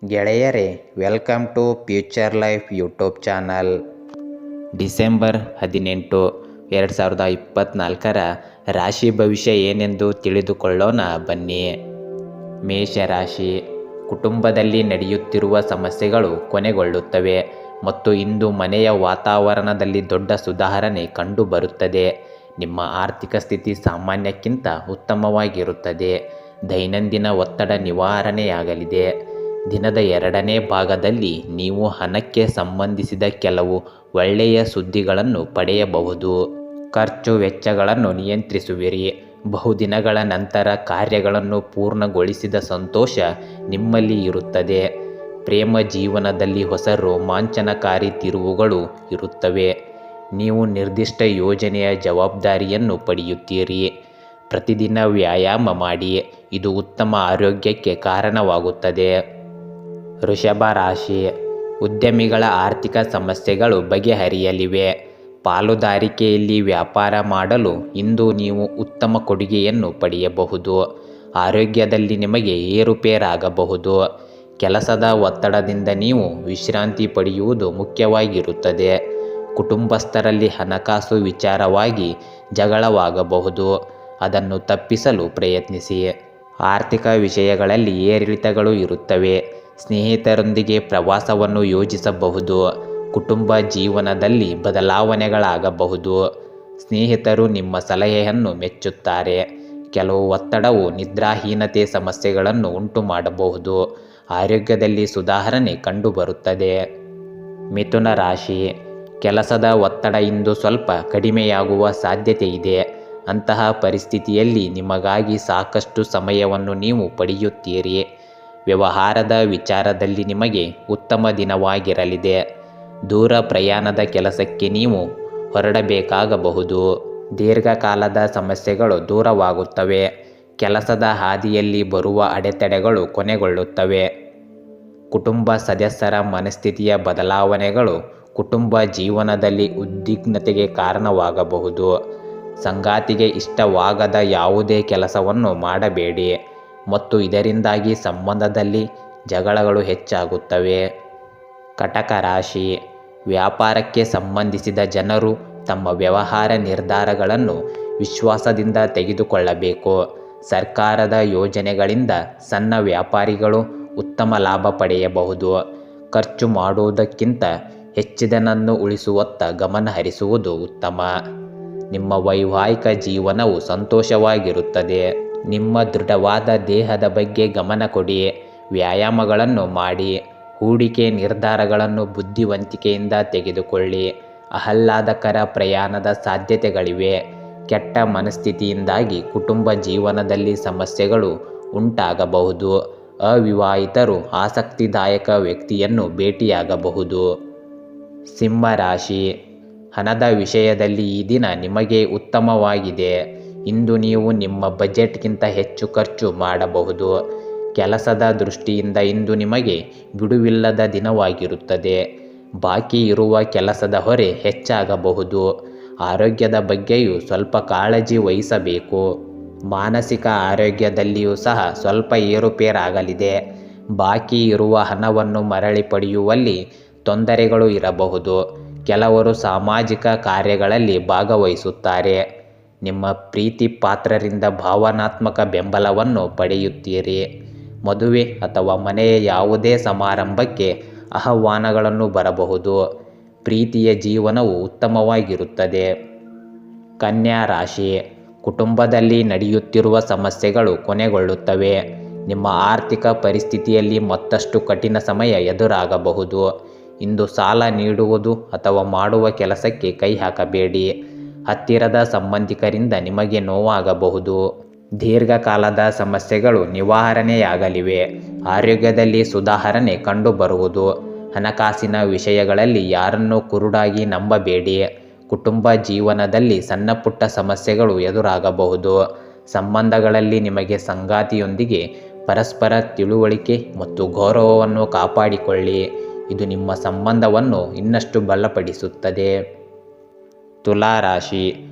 ಗೆಳೆಯರೇ, welcome to future life YouTube channel. December 18, 2024 ರಾಶಿ ಭವಿಷ್ಯ ಏನೆಂದು ತಿಳಿದುಕೊಳ್ಳೋಣ ಬನ್ನಿ. ಮೇಷರಾಶಿ. ಕುಟುಂಬದಲ್ಲಿ ನಡೆಯುತ್ತಿರುವ ಸಮಸ್ಯೆಗಳು ಕೊನೆಗೊಳ್ಳುತ್ತವೆ ಮತ್ತು ಇಂದು ಮನೆಯ ವಾತಾವರಣದಲ್ಲಿ ದೊಡ್ಡ ಸುಧಾರಣೆ ಕಂಡುಬರುತ್ತದೆ. ನಿಮ್ಮ ಆರ್ಥಿಕ ಸ್ಥಿತಿ ಸಾಮಾನ್ಯಕ್ಕಿಂತ ಉತ್ತಮವಾಗಿರುತ್ತದೆ. ದೈನಂದಿನ ಒತ್ತಡ ನಿವಾರಣೆಯಾಗಲಿದೆ. ದಿನದ 2ನೇ ಭಾಗದಲ್ಲಿ ನೀವು ಹಣಕ್ಕೆ ಸಂಬಂಧಿಸಿದ ಕೆಲವು ಒಳ್ಳೆಯ ಸುದ್ದಿಗಳನ್ನು ಪಡೆಯಬಹುದು. ಖರ್ಚು ವೆಚ್ಚಗಳನ್ನು ನಿಯಂತ್ರಿಸುವಿರಿ. ಬಹುದಿನಗಳ ನಂತರ ಕಾರ್ಯಗಳನ್ನು ಪೂರ್ಣಗೊಳಿಸಿದ ಸಂತೋಷ ನಿಮ್ಮಲ್ಲಿ ಇರುತ್ತದೆ. ಪ್ರೇಮ ಜೀವನದಲ್ಲಿ ಹೊಸ ರೋಮಾಂಚನಕಾರಿ ತಿರುವುಗಳು ಇರುತ್ತವೆ. ನೀವು ನಿರ್ದಿಷ್ಟ ಯೋಜನೆಯ ಜವಾಬ್ದಾರಿಯನ್ನು ಪಡೆಯುತ್ತೀರಿ. ಪ್ರತಿದಿನ ವ್ಯಾಯಾಮ ಮಾಡಿ, ಇದು ಉತ್ತಮ ಆರೋಗ್ಯಕ್ಕೆ ಕಾರಣವಾಗುತ್ತದೆ. ವೃಷಭ ರಾಶಿ. ಉದ್ಯಮಿಗಳ ಆರ್ಥಿಕ ಸಮಸ್ಯೆಗಳು ಬಗೆಹರಿಯಲಿವೆ. ಪಾಲುದಾರಿಕೆಯಲ್ಲಿ ವ್ಯಾಪಾರ ಮಾಡಲು ಇಂದು ನೀವು ಉತ್ತಮ ಕೊಡುಗೆಯನ್ನು ಪಡೆಯಬಹುದು. ಆರೋಗ್ಯದಲ್ಲಿ ನಿಮಗೆ ಏರುಪೇರಾಗಬಹುದು. ಕೆಲಸದ ಒತ್ತಡದಿಂದ ನೀವು ವಿಶ್ರಾಂತಿ ಪಡೆಯುವುದು ಮುಖ್ಯವಾಗಿರುತ್ತದೆ. ಕುಟುಂಬಸ್ಥರಲ್ಲಿ ಹಣಕಾಸು ವಿಚಾರವಾಗಿ ಜಗಳವಾಗಬಹುದು. ಅದನ್ನು ತಪ್ಪಿಸಲು ಪ್ರಯತ್ನಿಸಿ. ಆರ್ಥಿಕ ವಿಷಯಗಳಲ್ಲಿ ಏರಿಳಿತಗಳು ಇರುತ್ತವೆ. ಸ್ನೇಹಿತರೊಂದಿಗೆ ಪ್ರವಾಸವನ್ನು ಯೋಜಿಸಬಹುದು. ಕುಟುಂಬ ಜೀವನದಲ್ಲಿ ಬದಲಾವಣೆಗಳಾಗಬಹುದು. ಸ್ನೇಹಿತರು ನಿಮ್ಮ ಸಲಹೆಯನ್ನು ಮೆಚ್ಚುತ್ತಾರೆ. ಕೆಲವು ಒತ್ತಡವು ನಿದ್ರಾಹೀನತೆ ಸಮಸ್ಯೆಗಳನ್ನು ಉಂಟುಮಾಡಬಹುದು. ಆರೋಗ್ಯದಲ್ಲಿ ಸುಧಾರಣೆ ಕಂಡುಬರುತ್ತದೆ. ಮಿಥುನ ರಾಶಿ. ಕೆಲಸದ ಒತ್ತಡ ಇಂದು ಸ್ವಲ್ಪ ಕಡಿಮೆಯಾಗುವ ಸಾಧ್ಯತೆ ಇದೆ. ಅಂತಹ ಪರಿಸ್ಥಿತಿಯಲ್ಲಿ ನಿಮಗಾಗಿ ಸಾಕಷ್ಟು ಸಮಯವನ್ನು ನೀವು ಪಡೆಯುತ್ತೀರಿ. ವ್ಯವಹಾರದ ವಿಚಾರದಲ್ಲಿ ನಿಮಗೆ ಉತ್ತಮ ದಿನವಾಗಿರಲಿದೆ. ದೂರ ಪ್ರಯಾಣದ ಕೆಲಸಕ್ಕೆ ನೀವು ಹೊರಡಬೇಕಾಗಬಹುದು. ದೀರ್ಘಕಾಲದ ಸಮಸ್ಯೆಗಳು ದೂರವಾಗುತ್ತವೆ. ಕೆಲಸದ ಹಾದಿಯಲ್ಲಿ ಬರುವ ಅಡೆತಡೆಗಳು ಕೊನೆಗೊಳ್ಳುತ್ತವೆ. ಕುಟುಂಬ ಸದಸ್ಯರ ಮನಸ್ಥಿತಿಯ ಬದಲಾವಣೆಗಳು ಕುಟುಂಬ ಜೀವನದಲ್ಲಿ ಉದ್ವಿಗ್ನತೆಗೆ ಕಾರಣವಾಗಬಹುದು. ಸಂಗಾತಿಗೆ ಇಷ್ಟವಾಗದ ಯಾವುದೇ ಕೆಲಸವನ್ನು ಮಾಡಬೇಡಿ ಮತ್ತು ಇದರಿಂದಾಗಿ ಸಂಬಂಧದಲ್ಲಿ ಜಗಳಗಳು ಹೆಚ್ಚಾಗುತ್ತವೆ. ಕಟಕ ರಾಶಿ. ವ್ಯಾಪಾರಕ್ಕೆ ಸಂಬಂಧಿಸಿದ ಜನರು ತಮ್ಮ ವ್ಯವಹಾರ ನಿರ್ಧಾರಗಳನ್ನು ವಿಶ್ವಾಸದಿಂದ ತೆಗೆದುಕೊಳ್ಳಬೇಕು. ಸರ್ಕಾರದ ಯೋಜನೆಗಳಿಂದ ಸಣ್ಣ ವ್ಯಾಪಾರಿಗಳು ಉತ್ತಮ ಲಾಭ ಪಡೆಯಬಹುದು. ಖರ್ಚು ಮಾಡುವುದಕ್ಕಿಂತ ಹೆಚ್ಚಿನದನ್ನು ಉಳಿಸುವತ್ತ ಗಮನ ಹರಿಸುವುದು ಉತ್ತಮ. ನಿಮ್ಮ ವೈವಾಹಿಕ ಜೀವನವು ಸಂತೋಷವಾಗಿರುತ್ತದೆ. ನಿಮ್ಮ ದೃಢವಾದ ದೇಹದ ಬಗ್ಗೆ ಗಮನ ಕೊಡಿ. ವ್ಯಾಯಾಮಗಳನ್ನು ಮಾಡಿ. ಹೂಡಿಕೆ ನಿರ್ಧಾರಗಳನ್ನು ಬುದ್ಧಿವಂತಿಕೆಯಿಂದ ತೆಗೆದುಕೊಳ್ಳಿ. ಆಹ್ಲಾದಕರ ಪ್ರಯಾಣದ ಸಾಧ್ಯತೆಗಳಿವೆ. ಕೆಟ್ಟ ಮನಸ್ಥಿತಿಯಿಂದಾಗಿ ಕುಟುಂಬ ಜೀವನದಲ್ಲಿ ಸಮಸ್ಯೆಗಳು ಉಂಟಾಗಬಹುದು. ಅವಿವಾಹಿತರು ಆಸಕ್ತಿದಾಯಕ ವ್ಯಕ್ತಿಯನ್ನು ಭೇಟಿಯಾಗಬಹುದು. ಸಿಂಹ ರಾಶಿ. ಹಣದ ವಿಷಯದಲ್ಲಿ ಈ ದಿನ ನಿಮಗೆ ಉತ್ತಮವಾಗಿದೆ. ಇಂದು ನೀವು ನಿಮ್ಮ ಬಜೆಟ್ಗಿಂತ ಹೆಚ್ಚು ಖರ್ಚು ಮಾಡಬಹುದು. ಕೆಲಸದ ದೃಷ್ಟಿಯಿಂದ ಇಂದು ನಿಮಗೆ ಬಿಡುವಿಲ್ಲದ ದಿನವಾಗಿರುತ್ತದೆ. ಬಾಕಿ ಇರುವ ಕೆಲಸದ ಹೊರೆ ಹೆಚ್ಚಾಗಬಹುದು. ಆರೋಗ್ಯದ ಬಗ್ಗೆಯೂ ಸ್ವಲ್ಪ ಕಾಳಜಿ ವಹಿಸಬೇಕು. ಮಾನಸಿಕ ಆರೋಗ್ಯದಲ್ಲಿಯೂ ಸಹ ಸ್ವಲ್ಪ ಏರುಪೇರಾಗಲಿದೆ. ಬಾಕಿ ಇರುವ ಹಣವನ್ನು ಮರಳಿ ಪಡೆಯುವಲ್ಲಿ ತೊಂದರೆಗಳು ಇರಬಹುದು. ಕೆಲವರು ಸಾಮಾಜಿಕ ಕಾರ್ಯಗಳಲ್ಲಿ ಭಾಗವಹಿಸುತ್ತಾರೆ. ನಿಮ್ಮ ಪ್ರೀತಿ ಪಾತ್ರರಿಂದ ಭಾವನಾತ್ಮಕ ಬೆಂಬಲವನ್ನು ಪಡೆಯುತ್ತೀರಿ. ಮದುವೆ ಅಥವಾ ಮನೆಯ ಯಾವುದೇ ಸಮಾರಂಭಕ್ಕೆ ಆಹ್ವಾನಗಳನ್ನು ಬರಬಹುದು. ಪ್ರೀತಿಯ ಜೀವನವು ಉತ್ತಮವಾಗಿರುತ್ತದೆ. ಕನ್ಯಾ ರಾಶಿ. ಕುಟುಂಬದಲ್ಲಿ ನಡೆಯುತ್ತಿರುವ ಸಮಸ್ಯೆಗಳು ಕೊನೆಗೊಳ್ಳುತ್ತವೆ. ನಿಮ್ಮ ಆರ್ಥಿಕ ಪರಿಸ್ಥಿತಿಯಲ್ಲಿ ಮತ್ತಷ್ಟು ಕಠಿಣ ಸಮಯ ಎದುರಾಗಬಹುದು. ಇಂದು ಸಾಲ ನೀಡುವುದು ಅಥವಾ ಮಾಡುವ ಕೆಲಸಕ್ಕೆ ಕೈ ಹಾಕಬೇಡಿ. ಹತ್ತಿರದ ಸಂಬಂಧಿಕರಿಂದ ನಿಮಗೆ ನೋವಾಗಬಹುದು. ದೀರ್ಘಕಾಲದ ಸಮಸ್ಯೆಗಳು ನಿವಾರಣೆಯಾಗಲಿವೆ. ಆರೋಗ್ಯದಲ್ಲಿ ಸುಧಾರಣೆ ಕಂಡುಬರುವುದು. ಹಣಕಾಸಿನ ವಿಷಯಗಳಲ್ಲಿ ಯಾರನ್ನೂ ಕುರುಡಾಗಿ ನಂಬಬೇಡಿ. ಕುಟುಂಬ ಜೀವನದಲ್ಲಿ ಸಣ್ಣಪುಟ್ಟ ಸಮಸ್ಯೆಗಳು ಎದುರಾಗಬಹುದು. ಸಂಬಂಧಗಳಲ್ಲಿ ನಿಮಗೆ ಸಂಗಾತಿಯೊಂದಿಗೆ ಪರಸ್ಪರ ತಿಳುವಳಿಕೆ ಮತ್ತು ಗೌರವವನ್ನು ಕಾಪಾಡಿಕೊಳ್ಳಿ. ಇದು ನಿಮ್ಮ ಸಂಬಂಧವನ್ನು ಇನ್ನಷ್ಟು ಬಲಪಡಿಸುತ್ತದೆ. ತುಲಾ ರಾಶಿ.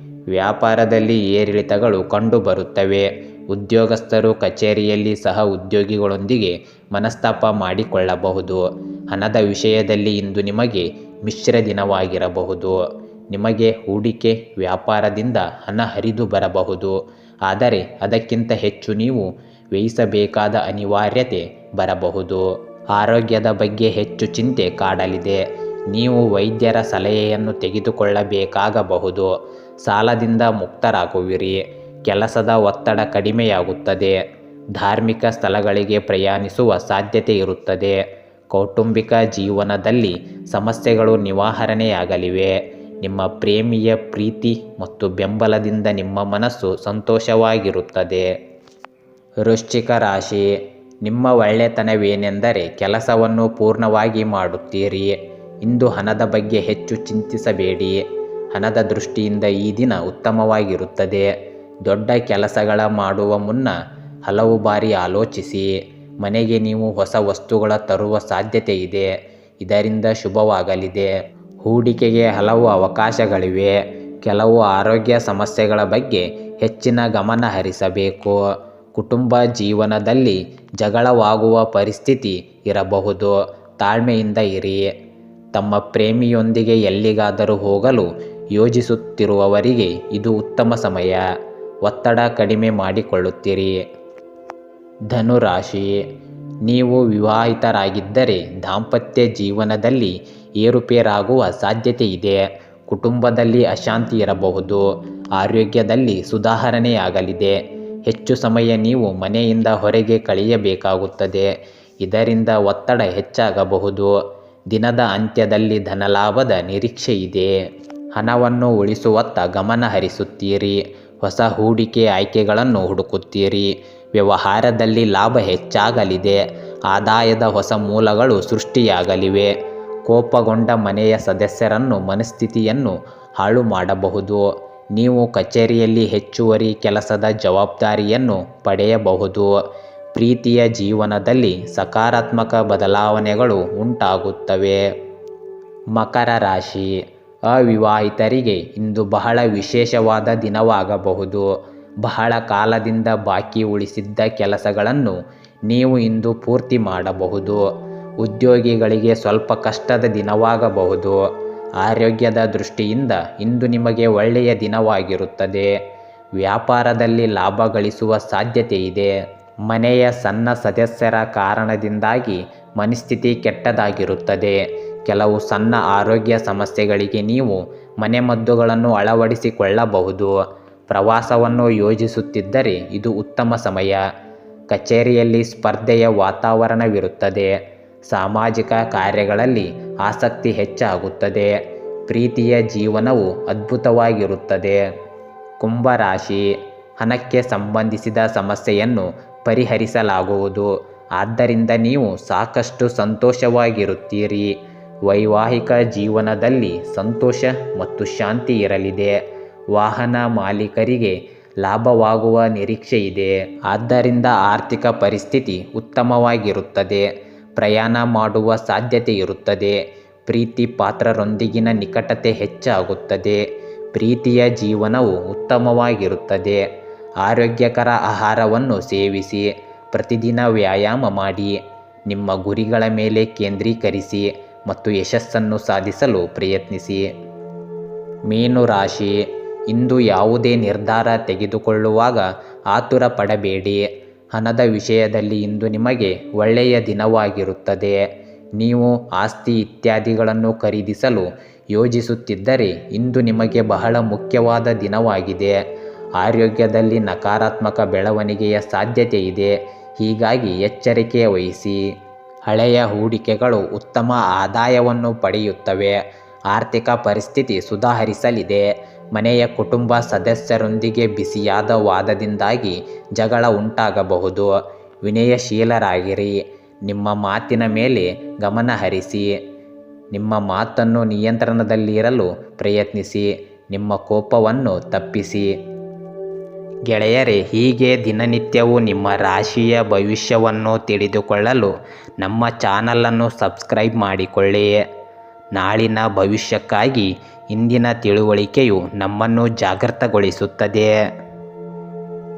ವ್ಯಾಪಾರದಲ್ಲಿ ಏರಿಳಿತಗಳು ಕಂಡುಬರುತ್ತವೆ. ಉದ್ಯೋಗಸ್ಥರು ಕಚೇರಿಯಲ್ಲಿ ಸಹ ಉದ್ಯೋಗಿಗಳೊಂದಿಗೆ ಮನಸ್ತಾಪ ಮಾಡಿಕೊಳ್ಳಬಹುದು. ಹಣದ ವಿಷಯದಲ್ಲಿ ಇಂದು ನಿಮಗೆ ಮಿಶ್ರ ದಿನವಾಗಿರಬಹುದು. ನಿಮಗೆ ಹೂಡಿಕೆ ವ್ಯಾಪಾರದಿಂದ ಹಣ ಹರಿದು ಬರಬಹುದು, ಆದರೆ ಅದಕ್ಕಿಂತ ಹೆಚ್ಚು ನೀವು ವ್ಯಯಿಸಬೇಕಾದ ಅನಿವಾರ್ಯತೆ ಬರಬಹುದು. ಆರೋಗ್ಯದ ಬಗ್ಗೆ ಹೆಚ್ಚು ಚಿಂತೆ ಕಾಡಲಿದೆ. ನೀವು ವೈದ್ಯರ ಸಲಹೆಯನ್ನು ತೆಗೆದುಕೊಳ್ಳಬೇಕಾಗಬಹುದು. ಸಾಲದಿಂದ ಮುಕ್ತರಾಗುವಿರಿ. ಕೆಲಸದ ಒತ್ತಡ ಕಡಿಮೆಯಾಗುತ್ತದೆ. ಧಾರ್ಮಿಕ ಸ್ಥಳಗಳಿಗೆ ಪ್ರಯಾಣಿಸುವ ಸಾಧ್ಯತೆ ಇರುತ್ತದೆ. ಕೌಟುಂಬಿಕ ಜೀವನದಲ್ಲಿ ಸಮಸ್ಯೆಗಳು ನಿವಾರಣೆಯಾಗಲಿವೆ. ನಿಮ್ಮ ಪ್ರೇಮಿಯ ಪ್ರೀತಿ ಮತ್ತು ಬೆಂಬಲದಿಂದ ನಿಮ್ಮ ಮನಸ್ಸು ಸಂತೋಷವಾಗಿರುತ್ತದೆ. ವೃಶ್ಚಿಕ ರಾಶಿ, ನಿಮ್ಮ ಒಳ್ಳೆತನವೇನೆಂದರೆ ಕೆಲಸವನ್ನು ಪೂರ್ಣವಾಗಿ ಮಾಡುತ್ತೀರಿ. ಇಂದು ಹಣದ ಬಗ್ಗೆ ಹೆಚ್ಚು ಚಿಂತಿಸಬೇಡಿ. ಹಣದ ದೃಷ್ಟಿಯಿಂದ ಈ ದಿನ ಉತ್ತಮವಾಗಿರುತ್ತದೆ. ದೊಡ್ಡ ಕೆಲಸಗಳ ಮಾಡುವ ಮುನ್ನ ಹಲವು ಬಾರಿ ಆಲೋಚಿಸಿ. ಮನೆಗೆ ನೀವು ಹೊಸ ವಸ್ತುಗಳ ತರುವ ಸಾಧ್ಯತೆ ಇದೆ, ಇದರಿಂದ ಶುಭವಾಗಲಿದೆ. ಹೂಡಿಕೆಗೆ ಹಲವು ಅವಕಾಶಗಳಿವೆ. ಕೆಲವು ಆರೋಗ್ಯ ಸಮಸ್ಯೆಗಳ ಬಗ್ಗೆ ಹೆಚ್ಚಿನ ಗಮನ ಹರಿಸಬೇಕು. ಕುಟುಂಬ ಜೀವನದಲ್ಲಿ ಜಗಳವಾಗುವ ಪರಿಸ್ಥಿತಿ ಇರಬಹುದು, ತಾಳ್ಮೆಯಿಂದ ಇರಿ. ತಮ್ಮ ಪ್ರೇಮಿಯೊಂದಿಗೆ ಎಲ್ಲಿಗಾದರೂ ಹೋಗಲು ಯೋಜಿಸುತ್ತಿರುವವರಿಗೆ ಇದು ಉತ್ತಮ ಸಮಯ. ಒತ್ತಡ ಕಡಿಮೆ ಮಾಡಿಕೊಳ್ಳುತ್ತೀರಿ. ಧನುರಾಶಿ, ನೀವು ವಿವಾಹಿತರಾಗಿದ್ದರೆ ದಾಂಪತ್ಯ ಜೀವನದಲ್ಲಿ ಏರುಪೇರಾಗುವ ಸಾಧ್ಯತೆ ಇದೆ. ಕುಟುಂಬದಲ್ಲಿ ಅಶಾಂತಿ ಇರಬಹುದು. ಆರೋಗ್ಯದಲ್ಲಿ ಸುಧಾರಣೆಯಾಗಲಿದೆ. ಹೆಚ್ಚು ಸಮಯ ನೀವು ಮನೆಯಿಂದ ಹೊರಗೆ ಕಳೆಯಬೇಕಾಗುತ್ತದೆ, ಇದರಿಂದ ಒತ್ತಡ ಹೆಚ್ಚಾಗಬಹುದು. ದಿನದ ಅಂತ್ಯದಲ್ಲಿ ಧನಲಾಭದ ನಿರೀಕ್ಷೆ ಇದೆ. ಹಣವನ್ನು ಉಳಿಸುವತ್ತ ಗಮನ ಹರಿಸುತ್ತೀರಿ. ಹೊಸ ಹೂಡಿಕೆ ಆಯ್ಕೆಗಳನ್ನು ಹುಡುಕುತ್ತೀರಿ. ವ್ಯವಹಾರದಲ್ಲಿ ಲಾಭ ಹೆಚ್ಚಾಗಲಿದೆ. ಆದಾಯದ ಹೊಸ ಮೂಲಗಳು ಸೃಷ್ಟಿಯಾಗಲಿವೆ. ಕೋಪಗೊಂಡ ಮನೆಯ ಸದಸ್ಯರನ್ನು ಮನಸ್ಥಿತಿಯನ್ನು ಹಾಳು ಮಾಡಬಹುದು. ನೀವು ಕಚೇರಿಯಲ್ಲಿ ಹೆಚ್ಚುವರಿ ಕೆಲಸದ ಜವಾಬ್ದಾರಿಯನ್ನು ಪಡೆಯಬಹುದು. ಪ್ರೀತಿಯ ಜೀವನದಲ್ಲಿ ಸಕಾರಾತ್ಮಕ ಬದಲಾವಣೆಗಳು ಉಂಟಾಗುತ್ತವೆ. ಮಕರ ರಾಶಿ, ಅವಿವಾಹಿತರಿಗೆ ಇಂದು ಬಹಳ ವಿಶೇಷವಾದ ದಿನವಾಗಬಹುದು. ಬಹಳ ಕಾಲದಿಂದ ಬಾಕಿ ಉಳಿಸಿದ್ದ ಕೆಲಸಗಳನ್ನು ನೀವು ಇಂದು ಪೂರ್ತಿ ಮಾಡಬಹುದು. ಉದ್ಯೋಗಿಗಳಿಗೆ ಸ್ವಲ್ಪ ಕಷ್ಟದ ದಿನವಾಗಬಹುದು. ಆರೋಗ್ಯದ ದೃಷ್ಟಿಯಿಂದ ಇಂದು ನಿಮಗೆ ಒಳ್ಳೆಯ ದಿನವಾಗಿರುತ್ತದೆ. ವ್ಯಾಪಾರದಲ್ಲಿ ಲಾಭ ಗಳಿಸುವ ಸಾಧ್ಯತೆ ಇದೆ. ಮನೆಯ ಸಣ್ಣ ಸದಸ್ಯರ ಕಾರಣದಿಂದಾಗಿ ಮನಸ್ಥಿತಿ ಕೆಟ್ಟದಾಗಿರುತ್ತದೆ. ಕೆಲವು ಸಣ್ಣ ಆರೋಗ್ಯ ಸಮಸ್ಯೆಗಳಿಗೆ ನೀವು ಮನೆಮದ್ದುಗಳನ್ನು ಅಳವಡಿಸಿಕೊಳ್ಳಬಹುದು. ಪ್ರವಾಸವನ್ನು ಯೋಜಿಸುತ್ತಿದ್ದರೆ ಇದು ಉತ್ತಮ ಸಮಯ. ಕಚೇರಿಯಲ್ಲಿ ಸ್ಪರ್ಧೆಯ ವಾತಾವರಣವಿರುತ್ತದೆ. ಸಾಮಾಜಿಕ ಕಾರ್ಯಗಳಲ್ಲಿ ಆಸಕ್ತಿ ಹೆಚ್ಚಾಗುತ್ತದೆ. ಪ್ರೀತಿಯ ಜೀವನವು ಅದ್ಭುತವಾಗಿರುತ್ತದೆ. ಕುಂಭರಾಶಿ, ಹಣಕ್ಕೆ ಸಂಬಂಧಿಸಿದ ಸಮಸ್ಯೆಯನ್ನು ಪರಿಹರಿಸಲಾಗುವುದು, ಆದ್ದರಿಂದ ನೀವು ಸಾಕಷ್ಟು ಸಂತೋಷವಾಗಿರುತ್ತೀರಿ. ವೈವಾಹಿಕ ಜೀವನದಲ್ಲಿ ಸಂತೋಷ ಮತ್ತು ಶಾಂತಿ ಇರಲಿದೆ. ವಾಹನ ಮಾಲೀಕರಿಗೆ ಲಾಭವಾಗುವ ನಿರೀಕ್ಷೆ ಇದೆ, ಆದ್ದರಿಂದ ಆರ್ಥಿಕ ಪರಿಸ್ಥಿತಿ ಉತ್ತಮವಾಗಿರುತ್ತದೆ. ಪ್ರಯಾಣ ಮಾಡುವ ಸಾಧ್ಯತೆ ಇರುತ್ತದೆ. ಪ್ರೀತಿ ಪಾತ್ರರೊಂದಿಗಿನ ನಿಕಟತೆ ಹೆಚ್ಚಾಗುತ್ತದೆ. ಪ್ರೀತಿಯ ಜೀವನವು ಉತ್ತಮವಾಗಿರುತ್ತದೆ. ಆರೋಗ್ಯಕರ ಆಹಾರವನ್ನು ಸೇವಿಸಿ. ಪ್ರತಿದಿನ ವ್ಯಾಯಾಮ ಮಾಡಿ. ನಿಮ್ಮ ಗುರಿಗಳ ಮೇಲೆ ಕೇಂದ್ರೀಕರಿಸಿ ಮತ್ತು ಯಶಸ್ಸನ್ನು ಸಾಧಿಸಲು ಪ್ರಯತ್ನಿಸಿ. ಮೀನು ರಾಶಿ, ಇಂದು ಯಾವುದೇ ನಿರ್ಧಾರ ತೆಗೆದುಕೊಳ್ಳುವಾಗ ಆತುರ ಪಡಬೇಡಿ. ಹಣದ ವಿಷಯದಲ್ಲಿ ಇಂದು ನಿಮಗೆ ಒಳ್ಳೆಯ ದಿನವಾಗಿರುತ್ತದೆ. ನೀವು ಆಸ್ತಿ ಇತ್ಯಾದಿಗಳನ್ನು ಖರೀದಿಸಲು ಯೋಜಿಸುತ್ತಿದ್ದರೆ ಇಂದು ನಿಮಗೆ ಬಹಳ ಮುಖ್ಯವಾದ ದಿನವಾಗಿದೆ. ಆರೋಗ್ಯದಲ್ಲಿ ನಕಾರಾತ್ಮಕ ಬೆಳವಣಿಗೆಯ ಸಾಧ್ಯತೆ ಇದೆ, ಹೀಗಾಗಿ ಎಚ್ಚರಿಕೆ ವಹಿಸಿ. ಹಳೆಯ ಹೂಡಿಕೆಗಳು ಉತ್ತಮ ಆದಾಯವನ್ನು ಪಡೆಯುತ್ತವೆ. ಆರ್ಥಿಕ ಪರಿಸ್ಥಿತಿ ಸುಧಾರಿಸಲಿದೆ. ಮನೆಯ ಕುಟುಂಬ ಸದಸ್ಯರೊಂದಿಗೆ ಬಿಸಿಯಾದ ವಾದದಿಂದಾಗಿ ಜಗಳ ಉಂಟಾಗಬಹುದು. ವಿನಯಶೀಲರಾಗಿರಿ. ನಿಮ್ಮ ಮಾತಿನ ಮೇಲೆ ಗಮನ ಹರಿಸಿ. ನಿಮ್ಮ ಮಾತನ್ನು ನಿಯಂತ್ರಣದಲ್ಲಿರಲು ಪ್ರಯತ್ನಿಸಿ. ನಿಮ್ಮ ಕೋಪವನ್ನು ತಪ್ಪಿಸಿ. ಗೆಳೆಯರೇ, ಹೀಗೆ ದಿನನಿತ್ಯವೂ ನಿಮ್ಮ ರಾಶಿಯ ಭವಿಷ್ಯವನ್ನು ತಿಳಿದುಕೊಳ್ಳಲು ನಮ್ಮ ಚಾನಲನ್ನು ಸಬ್ಸ್ಕ್ರೈಬ್ ಮಾಡಿಕೊಳ್ಳಿ. ನಾಳಿನ ಭವಿಷ್ಯಕ್ಕಾಗಿ ಇಂದಿನ ತಿಳುವಳಿಕೆಯು ನಮ್ಮನ್ನು ಜಾಗೃತಗೊಳಿಸುತ್ತದೆ.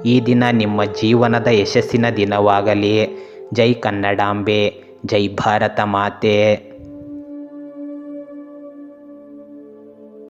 ಈ ದಿನ ನಿಮ್ಮ ಜೀವನದ ಯಶಸ್ಸಿನ ದಿನವಾಗಲಿ. ಜೈ ಕನ್ನಡಾಂಬೆ, ಜೈ ಭಾರತ ಮಾತೆ.